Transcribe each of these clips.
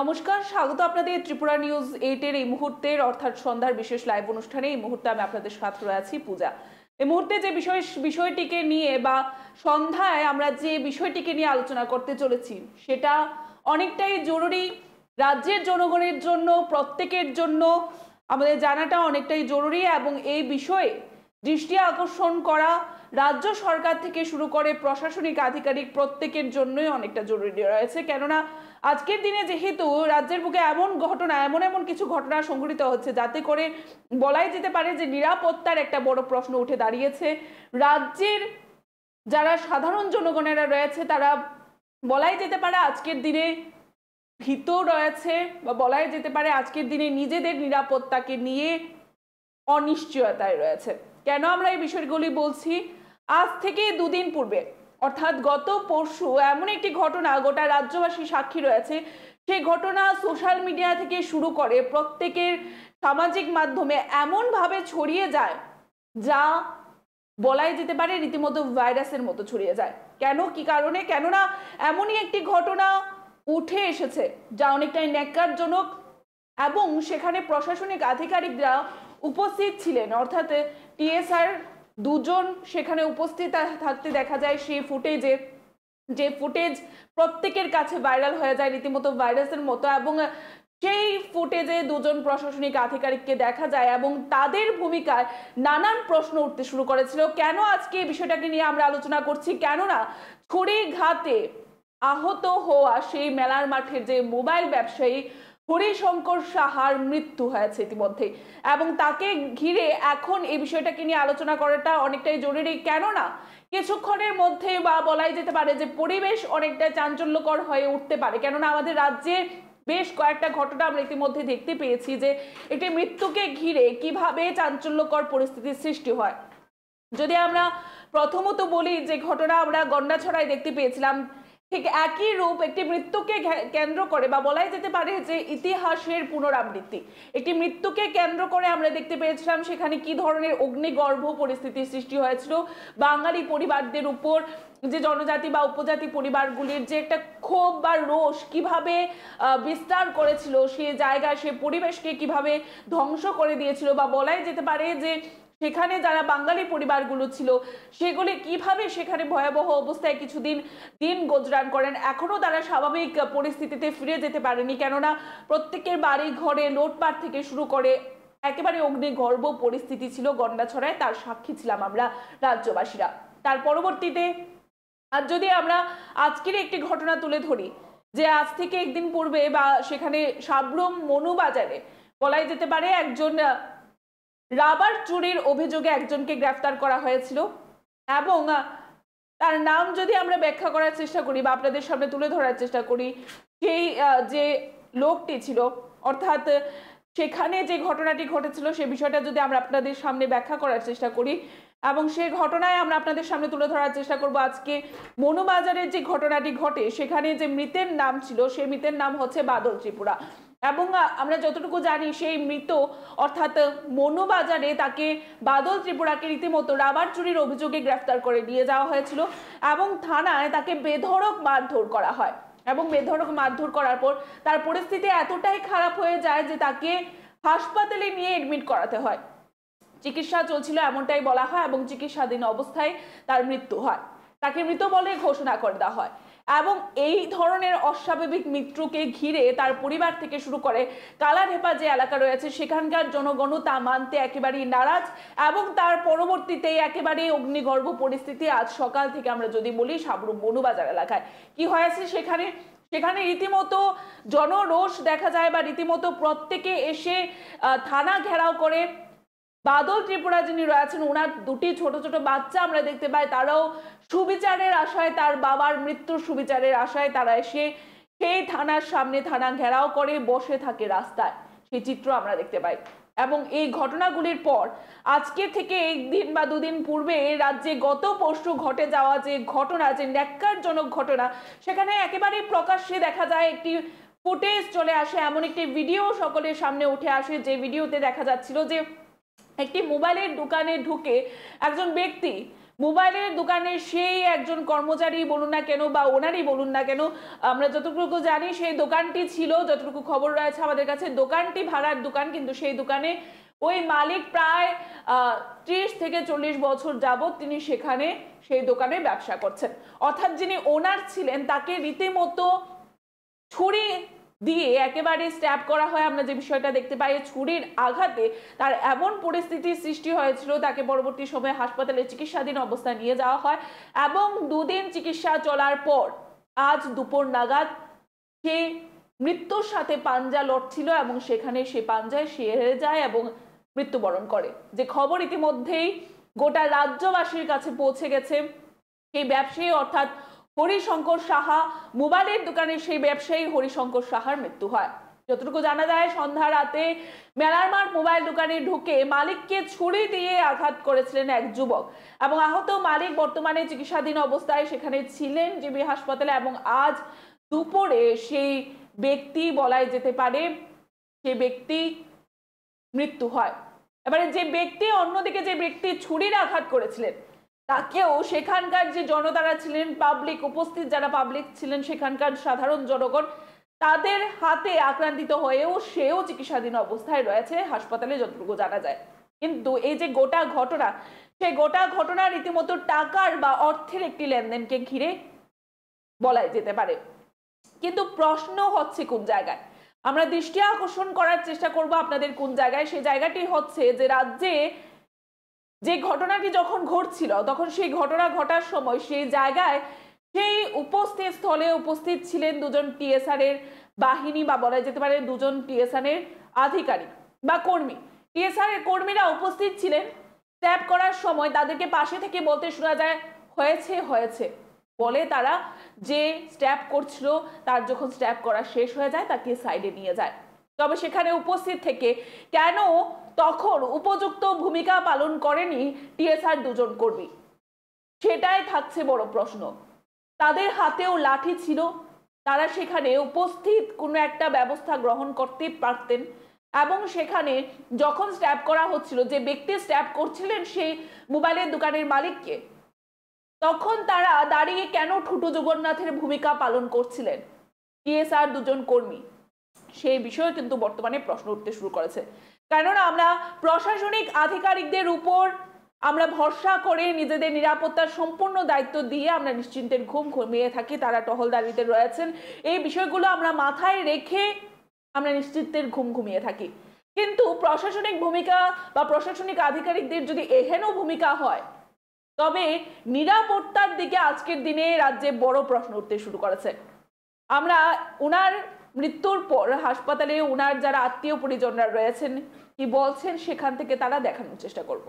নমস্কার, স্বাগত আপনাদের ত্রিপুরা নিউজ 8 এর এই মুহূর্তের অর্থাৎ সন্ধ্যার বিশেষ লাইভ অনুষ্ঠানে। এই মুহূর্তে আমি আপনাদের সাথে রয়েছি পূজা। এই মুহূর্তে যে বিষয়টিকে নিয়ে বা সন্ধ্যায় আমরা যে বিষয়টিকে নিয়ে আলোচনা করতে চলেছি সেটা অনেকটাই জরুরি। রাজ্যের জনগণের জন্য, প্রত্যেকের জন্য আমাদের জানাটা অনেকটাই জরুরি এবং এই বিষয়ে দৃষ্টি আকর্ষণ করা রাজ্য সরকার থেকে শুরু করে প্রশাসনিক আধিকারিক প্রত্যেকের জন্যই অনেকটা জরুরি রয়েছে। কেননা আজকের দিনে যেহেতু রাজ্যের বুকে এমন কিছু ঘটনা সংঘটিত হচ্ছে যাতে করে বলাই যেতে পারে যে নিরাপত্তার একটা বড় প্রশ্ন উঠে দাঁড়িয়েছে। রাজ্যের যারা সাধারণ জনগণেরা রয়েছে তারা বলাই যেতে পারে আজকের দিনে ভীত রয়েছে, বা বলাই যেতে পারে আজকের দিনে নিজেদের নিরাপত্তাকে নিয়ে অনিশ্চয়তায় রয়েছে। কেন আমরা এই বিষয়গুলি বলছি? আজ থেকে দুদিন পূর্বে অর্থাৎ গত পরশু এমন একটি ঘটনা গোটা রাজ্যবাসী সাক্ষী রয়েছে। সেই ঘটনা সোশ্যাল মিডিয়া থেকে শুরু করে প্রত্যেকের সামাজিক মাধ্যমে এমনভাবে ছড়িয়ে যায় যা বলাই যেতে পারে রীতিমতো ভাইরাসের মতো ছড়িয়ে যায়। কেন, কি কারণে? কেননা এমনই একটি ঘটনা উঠে এসেছে যা অনেকটাই ন্যাক্কারজনক এবং সেখানে প্রশাসনিক আধিকারিকরা উপস্থিত ছিলেন, অর্থাৎ টিএসআর দুজন সেখানে উপস্থিত থাকতে দেখা যায়। সেই ফুটেজ প্রত্যেকের কাছে ভাইরাল হয়ে যায় রীতিমতো ভাইরাসের মতো, এবং সেই ফুটেজে দুজন প্রশাসনিক আধিকারিককে দেখা যায় এবং তাদের ভূমিকায় নানান প্রশ্ন উঠতে শুরু করেছিল। কেন আজকে এই বিষয়টাকে নিয়ে আমরা আলোচনা করছি? কেননা ছড়িঘাতে আহত হওয়া সেই মেলার মাঠের যে মোবাইল ব্যবসায়ী হরিশঙ্কর সাহার মৃত্যু হয়েছে ইতিমধ্যে, এবং তাকে ঘিরে এখন এই বিষয়টাকে নিয়ে আলোচনা করাটা অনেকটাই জরুরি। কেননা কিছুক্ষণের মধ্যে বা বলাই যেতে পারে যে পরিবেশ অনেকটা চাঞ্চল্যকর হয়ে উঠতে পারে। কেননা আমাদের রাজ্যে বেশ কয়েকটা ঘটনা আমরা ইতিমধ্যে দেখতে পেয়েছি যে একটি মৃত্যুকে ঘিরে কিভাবে চাঞ্চল্যকর পরিস্থিতির সৃষ্টি হয়। যদি আমরা প্রথমত বলি যে ঘটনা আমরা গন্ডাছড়ায় দেখতে পেয়েছিলাম, ঠিক একই রূপ একটি মৃত্যুকে কেন্দ্র করে বা বলাই যেতে পারে যে ইতিহাসের পুনরাবৃত্তি। একটি মৃত্যুকে কেন্দ্র করে আমরা দেখতে পেয়েছিলাম সেখানে কি ধরনের অগ্নিগর্ভ পরিস্থিতির সৃষ্টি হয়েছিল বাঙালি পরিবারদের উপর। যে জনজাতি বা উপজাতি পরিবারগুলির যে একটা ক্ষোভ বা রোষ কিভাবে বিস্তার করেছিল, সে জায়গা সে পরিবেশকে কিভাবে ধ্বংস করে দিয়েছিল, বা বলাই যেতে পারে যে সেখানে যারা বাঙালি পরিবারগুলো ছিল সেগুলি কিভাবে সেখানে ভয়াবহ অবস্থায় কিছুদিন দিন গুজরান করেন। এখনো তারা স্বাভাবিক পরিস্থিতিতে ফিরে যেতে পারেনি, কেননা প্রত্যেকের বাড়ি ঘরে লোটপাট থেকে শুরু করে একেবারে অগ্নিগর্ভ পরিস্থিতি ছিল গন্ডাছড়ায়। তার সাক্ষী ছিলাম আমরা রাজ্যবাসীরা। তার পরবর্তীতে আর যদি আমরা আজকের একটি ঘটনা তুলে ধরি, যে আজ থেকে একদিন পূর্বে বা সেখানে সাবরুম মনুবাজারে বলাই যেতে পারে একজন রাবার চুরির অভিযোগে একজনকে গ্রেফতার করা হয়েছিল, এবং তার নাম যদি আমরা ব্যাখ্যা করার চেষ্টা করি বা আপনাদের সামনে তুলে ধরার চেষ্টা করি, সেই যে লোকটি ছিল অর্থাৎ সেখানে যে ঘটনাটি ঘটেছিল সে বিষয়টা যদি আমরা আপনাদের সামনে ব্যাখ্যা করার চেষ্টা করি এবং সেই ঘটনায় আমরা আপনাদের সামনে তুলে ধরার চেষ্টা করব। আজকে মনুবাজারের যে ঘটনাটি ঘটে সেখানে যে মৃতের নাম ছিল সেই মৃতের নাম হচ্ছে বাদল ত্রিপুরা, এবং আমরা যতটুকু জানি সেই মৃত অর্থাৎ মনুবাজারে তাকে বাদল ত্রিপুরাকে রীতিমতো রাবার চুরির অভিযোগে গ্রেফতার করে নিয়ে যাওয়া হয়েছিল এবং থানায় তাকে বেধড়ক মারধর করা হয়, এবং বেধড়ক মারধর করার পর তার পরিস্থিতি এতটাই খারাপ হয়ে যায় যে তাকে হাসপাতালে নিয়ে এডমিট করাতে হয়। চিকিৎসা চলছিল এমনটাই বলা হয়, এবং চিকিৎসাধীন অবস্থায় তার মৃত্যু হয়। তাকে মৃত বলে ঘোষণা করে দেওয়া হয়, এবং এই ধরনের অস্বাভাবিক মৃত্যুকে ঘিরে তার পরিবার থেকে শুরু করে কালাঢেপা যে এলাকা রয়েছে সেখানকার জনগণ তা মানতে একেবারেই নারাজ, এবং তার পরবর্তীতে একেবারে অগ্নিগর্ভ পরিস্থিতি। আজ সকাল থেকে আমরা যদি বলি সাবরুম মনুবাজার এলাকায় কি হয়েছে, সেখানে রীতিমতো জনরোষ দেখা যায়, বা রীতিমতো প্রত্যেকে এসে থানা ঘেরাও করে। বাদল ত্রিপুরা যিনি রয়েছেন ওনার দুটি ছোট ছোট বাচ্চা আমরা দেখতে পাই, তারাও সুবিচারের আশায়, তার বাবার মৃত্যুর সুবিচারের আশায় তারা এসে সেই থানার সামনে থানা ঘেরাও করে বসে থাকে রাস্তায়। সেই চিত্র আমরা দেখতে পাই, এবং এই ঘটনাগুলির পর আজকে থেকে একদিন বা দুদিন পূর্বে রাজ্যে গত পরশু ঘটে যাওয়া যে ঘটনা, যে ন্যাক্কারজনক ঘটনা, সেখানে একেবারে প্রকাশ্যে দেখা যায় একটি ফুটেজ চলে আসে, এমন একটি ভিডিও সকলের সামনে উঠে আসে যে ভিডিওতে দেখা যাচ্ছিল যে একটি মোবাইলের দোকানে ঢুকে একজন ব্যক্তি মোবাইলের দোকানে সেই একজন কর্মচারী বলুন না কেন বা ওনারই বলুন না কেন, আমরা যতটুকু জানি সেই দোকানটি ছিল, যতটুকু খবর রয়েছে আমাদের কাছে, দোকানটি ভাড়ার দোকান, কিন্তু সেই দোকানে ওই মালিক প্রায় 30 থেকে 40 বছর যাবত তিনি সেখানে সেই দোকানে ব্যবসা করছেন। অর্থাৎ যিনি ওনার ছিলেন তাকে রীতিমতো ছুরি দিয়ে একেবারে স্ট্যাব করা হয়। আমরা যে বিষয়টা দেখতে পাই, ছুরির আঘাতে তার এমন পরিস্থিতির সৃষ্টি হয়েছিল, তাকে পরবর্তী সময়ে হাসপাতালে চিকিৎসাধীন অবস্থায় নিয়ে যাওয়া হয় এবং 2 দিন চিকিৎসা চলার পর আজ দুপুর নাগাদ সে মৃত্যুর সাথে পাঞ্জা লড়ছিল এবং সেখানে সে পাঞ্জায় সে হেরে যায় এবং মৃত্যুবরণ করে। যে খবর ইতিমধ্যেই গোটা রাজ্যবাসীর কাছে পৌঁছে গেছে, সেই ব্যবসায়ী অর্থাৎ হরিশঙ্কর সাহা, মোবাইলের দোকানের সেই ব্যবসায়ী হরিশঙ্কর সাহার মৃত্যু হয়। যতটুকু জানা যায়, সন্ধ্যা রাতে মেলার মাঠ মোবাইল দোকানে ঢুকে মালিককে ছুরি দিয়ে আঘাত করেছিলেন এক যুবক এবং আহত মালিক বর্তমানে চিকিৎসাধীন অবস্থায় সেখানে ছিলেন জিবি হাসপাতালে এবং আজ দুপুরে সেই ব্যক্তি, বলাই যেতে পারে সে ব্যক্তি মৃত্যু হয়। এবারে যে ব্যক্তি, অন্যদিকে যে ব্যক্তি ছুরির আঘাত করেছিলেন তাকেও সেখানকার যে জনতারা ছিলেন, পাবলিক উপস্থিত যারা পাবলিক ছিলেন, সেখানকার সাধারণ জনগণ, তাদের হাতে আক্রান্তিত হয়েও সেও চিকিৎসাধীন অবস্থায় রয়েছে হাসপাতালে যতটুকু জানা যায়। কিন্তু এই যে গোটা ঘটনা, সেই গোটা ঘটনা রীতিমতো টাকার বা অর্থের একটি লেনদেনকে ঘিরে বলাই যেতে পারে। কিন্তু প্রশ্ন হচ্ছে কোন জায়গায়, আমরা দৃষ্টি আকর্ষণ করার চেষ্টা করব আপনাদের কোন জায়গায়, সেই জায়গাটি হচ্ছে যে রাজ্যে যে ঘটনাটি যখন ঘটছিল তখন সেই ঘটনা ঘটার সময় সেই জায়গায় সেই উপস্থিত স্থলে উপস্থিত ছিলেন 2জন টিএসআর এর বাহিনী বা বলা যেতে পারে 2জন টিএসআর এর আধিকারিক বা কর্মী। টিএসআর এর কর্মীরা উপস্থিত ছিলেন। স্ট্যাব করার সময় তাদেরকে পাশে থেকে বলতে শোনা যায়, হয়েছে হয়েছে বলে তারা যে স্ট্যাব করছিল তার যখন স্ট্যাব করা শেষ হয়ে যায় তাকে সাইডে নিয়ে যায়। তবে সেখানে উপস্থিত থেকে কেন তখন উপযুক্ত ভূমিকা পালন করেনি টিএসআর 2জন কর্মী, সেটাই থাকছে বড় প্রশ্ন। তাদের হাতেও লাঠি ছিল, তারা সেখানে উপস্থিত কোনো একটা ব্যবস্থা গ্রহণ করতে পারতেন এবং সেখানে যখন স্ট্যাব করা হচ্ছিল, যে ব্যক্তি স্ট্যাব করছিলেন সেই মোবাইলের দোকানের মালিককে, তখন তারা দাঁড়িয়ে কেন ঠুটু জগন্নাথের ভূমিকা পালন করছিলেন টিএসআর 2জন কর্মী, সেই বিষয়ে কিন্তু বর্তমানে প্রশ্ন উঠতে শুরু করেছে। কেননা আমরা প্রশাসনিক আধিকারিকদের উপর আমরা ভরসা করে নিজেদের নিরাপত্তার সম্পূর্ণ দায়িত্ব দিয়ে আমরা নিশ্চিন্তের ঘুম ঘুমিয়ে থাকি, তারা টহলদারিতে রয়েছেন, এই বিষয়গুলো আমরা মাথায় রেখে আমরা নিশ্চিন্তের ঘুম ঘুমিয়ে থাকি। কিন্তু প্রশাসনিক ভূমিকা বা প্রশাসনিক আধিকারিকদের যদি এহেন ভূমিকা হয়, তবে নিরাপত্তার দিকে আজকের দিনে রাজ্যে বড় প্রশ্ন উঠতে শুরু করেছে। আমরা ওনার মৃত্যুর পর হাসপাতালে ওনার যারা আত্মীয় পরিজনরা রয়েছেন কি বলছেন সেখান থেকে তারা দেখানোর চেষ্টা করব।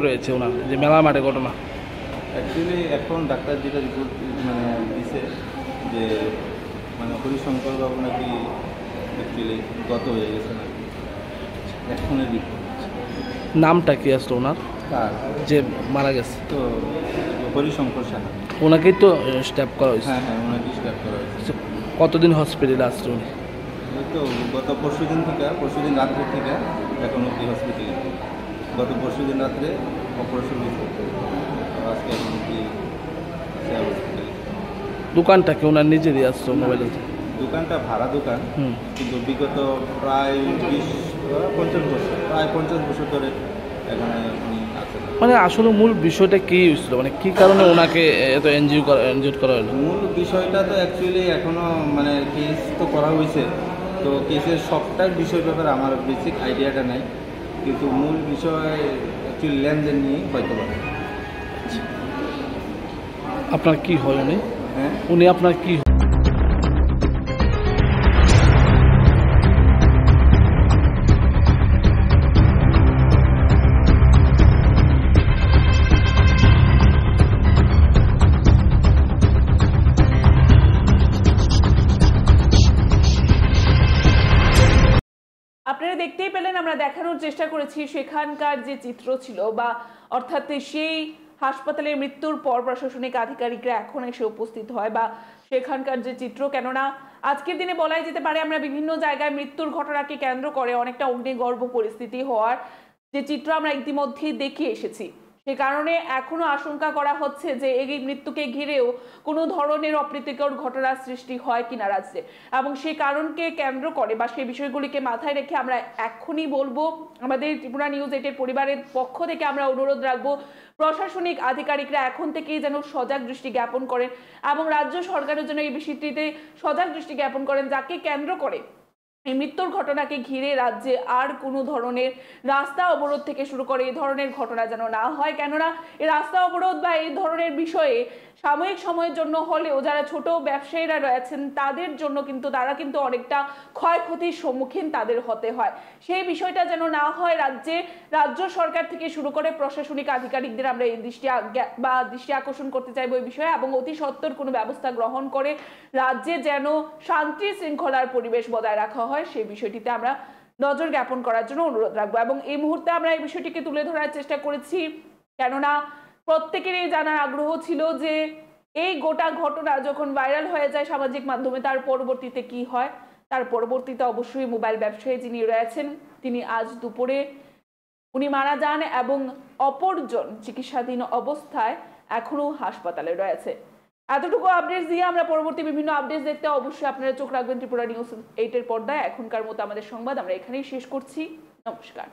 রয়েছে ওনার যে মেলা মাঠে ঘটনা, অ্যাকচুয়ালি এখন ডাক্তার যেটা রিপোর্ট দিছে যে হরিশঙ্কর বাবু নাকি অ্যাকচুয়ালি গত হয়ে গেছে নাকি, এখনের রিপোর্ট। নামটা কি আসলো ওনার যে মারা গেছে? তো হরিশঙ্কর সাহা, ওনাকেই তো স্ট্যাব করা হয়েছে। হ্যাঁ ওনাকেই স্ট্যাব করা হয়েছে। কতদিন হসপিটালে আসলো উনি? তো গত পরশুদিন রাত্রে থেকে এখন অব্দি হসপিটালে। গত পরশুদিন রাত্রে অপারেশন হয়েছে, আজকে এখন অব্দি হসপিটালে। দোকানটা কি ওনার নিজেরই আসলো? মোবাইলের দোকানটা ভাড়া দোকান, কিন্তু বিগত প্রায় 50 বছর ধরে এখানে উনি আছেন। মানে আসলে মূল বিষয়টা কি হয়েছিল, মানে কি কারণে ওনাকে এত এনজিও করা হলো? মূল বিষয়টা তো অ্যাকচুয়ালি এখনও মানে কেস তো করা হয়েছে, তো কেসের সবটার বিষয় ব্যাপারে আমার বেসিক আইডিয়াটা নাই, কিন্তু মূল বিষয় অ্যাকচুয়ালি লেনদেন নিয়েই হয়তো পারে। আপনার কি হয় উনি? হ্যাঁ, উনি আপনার কি হয়? আপনারা দেখতেই পেলেন, আমরা দেখানোর চেষ্টা করেছি সেখানকার যে চিত্র ছিল, বা অর্থাৎ সেই হাসপাতালের মৃত্যুর পর প্রশাসনিক আধিকারিকরা এখন এসে উপস্থিত হয়, বা সেখানকার যে চিত্র, কেননা আজকের দিনে বলাই যেতে পারে আমরা বিভিন্ন জায়গায় মৃত্যুর ঘটনাকে কেন্দ্র করে অনেকটা অগ্নিগর্ভ পরিস্থিতি হওয়ার যে চিত্র আমরা ইতিমধ্যেই দেখে এসেছি। সে কারণে এখনো আশঙ্কা করা হচ্ছে যে এই মৃত্যুকে ঘিরেও কোনো ধরনের অপ্রীতিকর ঘটনার সৃষ্টি হয় কিনা রাজ্যে, এবং সেই কারণকে কেন্দ্র করে বা সেই বিষয়গুলিকে মাথায় রেখে আমরা এখনই বলবো, আমাদের ত্রিপুরা নিউজ 8 এর পরিবারের পক্ষ থেকে আমরা অনুরোধ রাখবো প্রশাসনিক আধিকারিকরা এখন থেকেই যেন সজাগ দৃষ্টি জ্ঞাপন করেন এবং রাজ্য সরকারের জন্য এই বিষয়টিতে সজাগ দৃষ্টি জ্ঞাপন করেন, যাকে কেন্দ্র করে এই মৃত্যুর ঘটনাকে ঘিরে রাজ্যে আর কোনো ধরনের রাস্তা অবরোধ থেকে শুরু করে এই ধরনের ঘটনা যেন না হয়। কেননা এই রাস্তা অবরোধ বা এই ধরনের বিষয়ে সাময়িক সময়ের জন্য হলেও যারা ছোট ব্যবসায়ীরা রয়েছেন তাদের জন্য কিন্তু তারা কিন্তু অনেকটা ক্ষয়ক্ষতির সম্মুখীন তাদের হতে হয়। সেই বিষয়টা যেন না হয় রাজ্যে, রাজ্য সরকার থেকে শুরু করে প্রশাসনিক আধিকারিকদের আমরা এই দৃষ্টি আকর্ষণ করতে চাইবো এই বিষয়ে, এবং অতি সত্বর কোনো ব্যবস্থা গ্রহণ করে রাজ্যে যেন শান্তি শৃঙ্খলার পরিবেশ বজায় রাখা হয় সেই বিষয়টিতে আমরা নজর জ্ঞাপন করার জন্য অনুরোধ রাখবো। এবং এই মুহূর্তে আমরা এই বিষয়টিকে তুলে ধরার চেষ্টা করেছি, কেননা প্রত্যেকেরই জানার আগ্রহ ছিল যে এই গোটা ঘটনা যখন ভাইরাল হয়ে যায় সামাজিক মাধ্যমে তার পরবর্তীতে কি হয়। তার পরবর্তীতে অবশ্যই মোবাইল ব্যবসায়ী যিনি রয়েছেন তিনি আজ দুপুরে উনি মারা যান এবং অপরজন চিকিৎসাধীন অবস্থায় এখনো হাসপাতালে রয়েছে। এতটুকু আপডেট দিয়ে আমরা পরবর্তী বিভিন্ন আপডেট দেখতে অবশ্যই আপনারা চোখ রাখবেন ত্রিপুরা নিউজ 8 এর পর্দায়। এখনকার মতো আমাদের সংবাদ আমরা এখানেই শেষ করছি। নমস্কার।